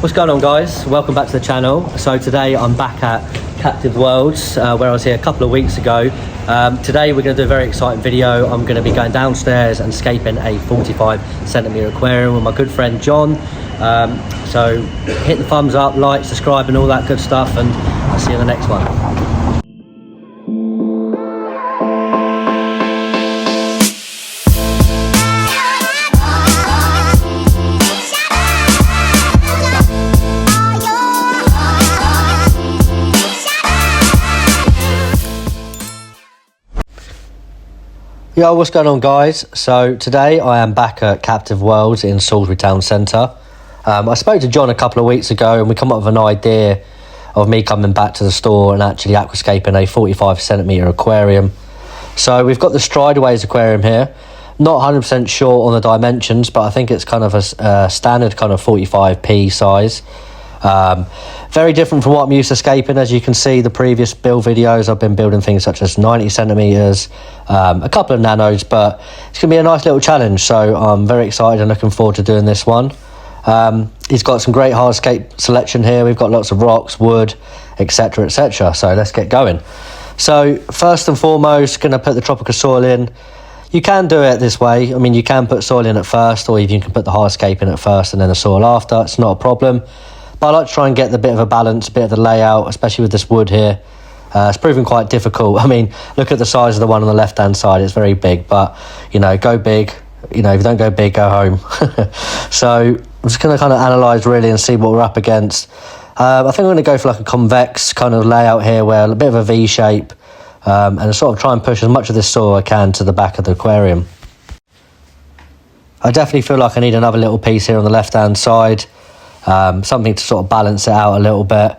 What's going on, guys? Welcome back to the channel. So today I'm back at Captive Worlds where I was here a couple of weeks ago. Today we're going to do a very exciting video. I'm going to be going downstairs and scaping a 45cm aquarium with my good friend John. So hit the thumbs up, like, subscribe and all that good stuff, and I'll see you in the next one. Yo, what's going on, guys? So today I am back at Captive Worlds in Salisbury Town Centre. I spoke to John a couple of weeks ago and we come up with an idea of me coming back to the store and actually aquascaping a 45cm aquarium. So we've got the Strideways aquarium here. Not 100% sure on the dimensions, but I think it's kind of a standard kind of 45p size. Very different from what I'm used to scaping. As you can see, the previous build videos, I've been building things such as 90cm, a couple of nanos, but it's going to be a nice little challenge. So I'm very excited and looking forward to doing this one. He's got some great hardscape selection here. We've got lots of rocks, wood, etc, etc. So let's get going. So first and foremost, going to put the tropical soil in. You can do it this way. I mean, you can put soil in at first, or even you can put the hardscape in at first and then the soil after. It's not a problem. But I like to try and get the bit of a balance, a bit of the layout, especially with this wood here. It's proven quite difficult. I mean, look at the size of the one on the left-hand side. It's very big, but, you know, go big. You know, if you don't go big, go home. So I'm just going to kind of analyse really and see what we're up against. I think I'm going to go for like a convex kind of layout here, where a bit of a V shape, and sort of try and push as much of this soil I can to the back of the aquarium. I definitely feel like I need another little piece here on the left-hand side. Something to sort of balance it out a little bit,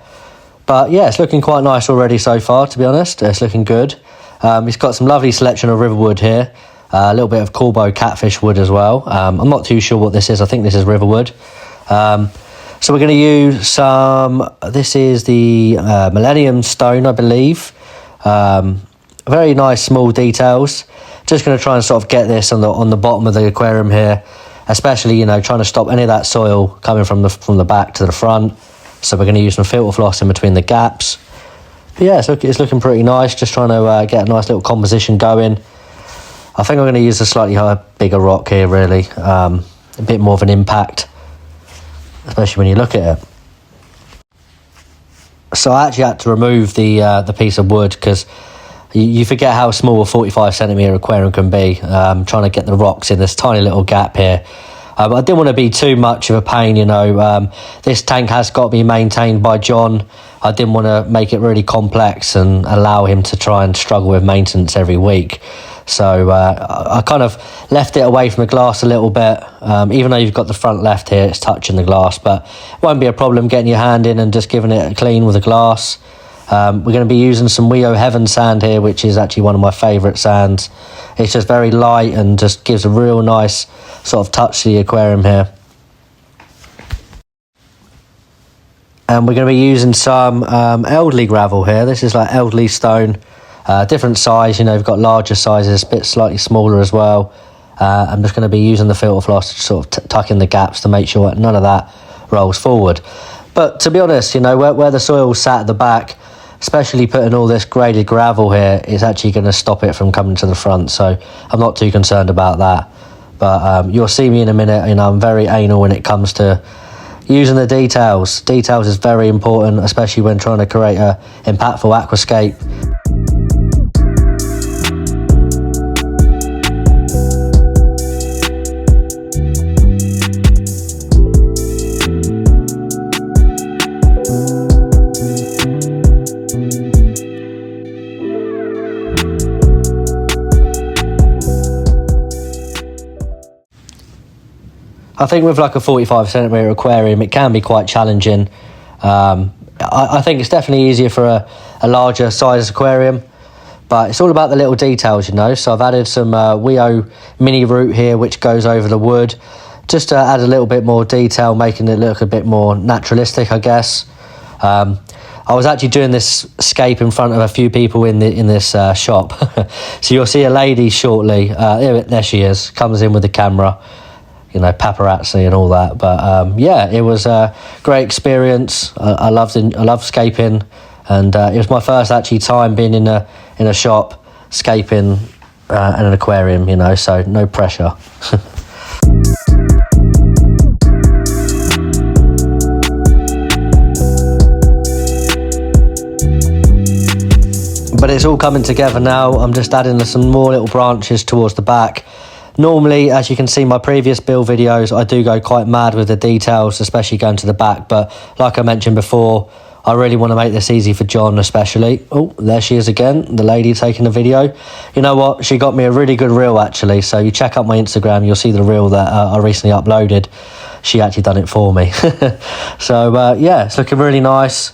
but yeah, it's looking quite nice already so far, to be honest. It's looking good. He's got some lovely selection of riverwood here, a little bit of Corbo catfish wood as well. I'm not too sure what this is. I think this is riverwood. So we're going to use some, this is the Millennium Stone, I believe. Very nice small details. Just going to try and sort of get this on the bottom of the aquarium here, especially, you know, trying to stop any of that soil coming from the back to the front. So we're going to use some filter floss in between the gaps. But yeah, it's looking pretty nice. Just trying to get a nice little composition going. I think I'm going to use a slightly bigger rock here, really. A bit more of an impact, especially when you look at it. So I actually had to remove the piece of wood because you forget how small a 45cm aquarium can be. Trying to get the rocks in this tiny little gap here. I didn't want to be too much of a pain, you know. This tank has got to be maintained by John. I didn't want to make it really complex and allow him to try and struggle with maintenance every week. So I kind of left it away from the glass a little bit. Even though you've got the front left here, it's touching the glass, but it won't be a problem getting your hand in and just giving it a clean with the glass. We're going to be using some Wio Heaven sand here, which is actually one of my favourite sands. It's just very light and just gives a real nice sort of touch to the aquarium here. And we're going to be using some elderly gravel here. This is like elderly stone, different size. You know, we've got larger sizes, a bit slightly smaller as well. I'm just going to be using the filter floss to sort of tuck in the gaps to make sure that none of that rolls forward. But to be honest, you know, where the soil sat at the back, especially putting all this graded gravel here, is actually going to stop it from coming to the front. So I'm not too concerned about that. But you'll see me in a minute. You know, I'm very anal when it comes to using the details. Details is very important, especially when trying to create a impactful aquascape. I think with like a 45cm aquarium, it can be quite challenging. I think it's definitely easier for a larger size aquarium, but it's all about the little details, you know. So I've added some Wio mini root here, which goes over the wood, just to add a little bit more detail, making it look a bit more naturalistic, I guess. I was actually doing this scape in front of a few people in this shop. So you'll see a lady shortly. There she is, comes in with the camera. you know, paparazzi and all that. But yeah, it was a great experience. I loved scaping, and it was my first actually time being in a shop scaping and an aquarium, you know, so no pressure. But it's all coming together now. I'm just adding some more little branches towards the back. Normally, as you can see my previous build videos, I do go quite mad with the details, especially going to the back. But like I mentioned before, I really want to make this easy for John especially. Oh, there she is again, the lady taking the video. You know what? She got me a really good reel actually. So you check out my Instagram, you'll see the reel that I recently uploaded. She actually done it for me. So yeah, it's looking really nice.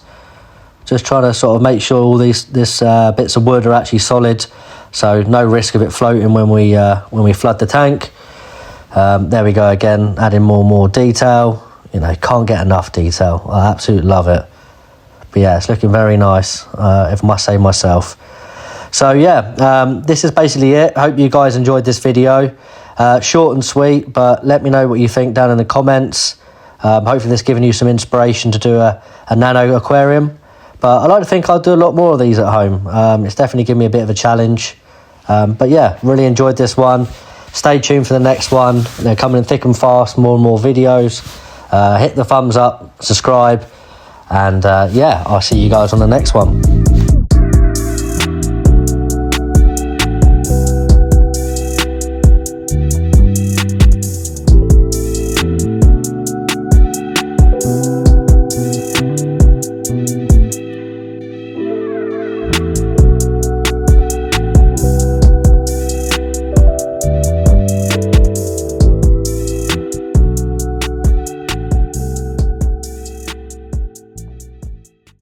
Just trying to sort of make sure all these bits of wood are actually solid, so no risk of it floating when we flood the tank. There we go again, adding more and more detail. You know, can't get enough detail. I absolutely love it. But yeah, it's looking very nice, if I must say myself. So yeah, this is basically it. Hope you guys enjoyed this video. Short and sweet, but let me know what you think down in the comments. Hopefully this giving you some inspiration to do a nano aquarium. But I like to think I'll do a lot more of these at home. It's definitely given me a bit of a challenge. But yeah, really enjoyed this one. Stay tuned for the next one. They're coming in thick and fast, more and more videos. Hit the thumbs up, subscribe, and yeah, I'll see you guys on the next one.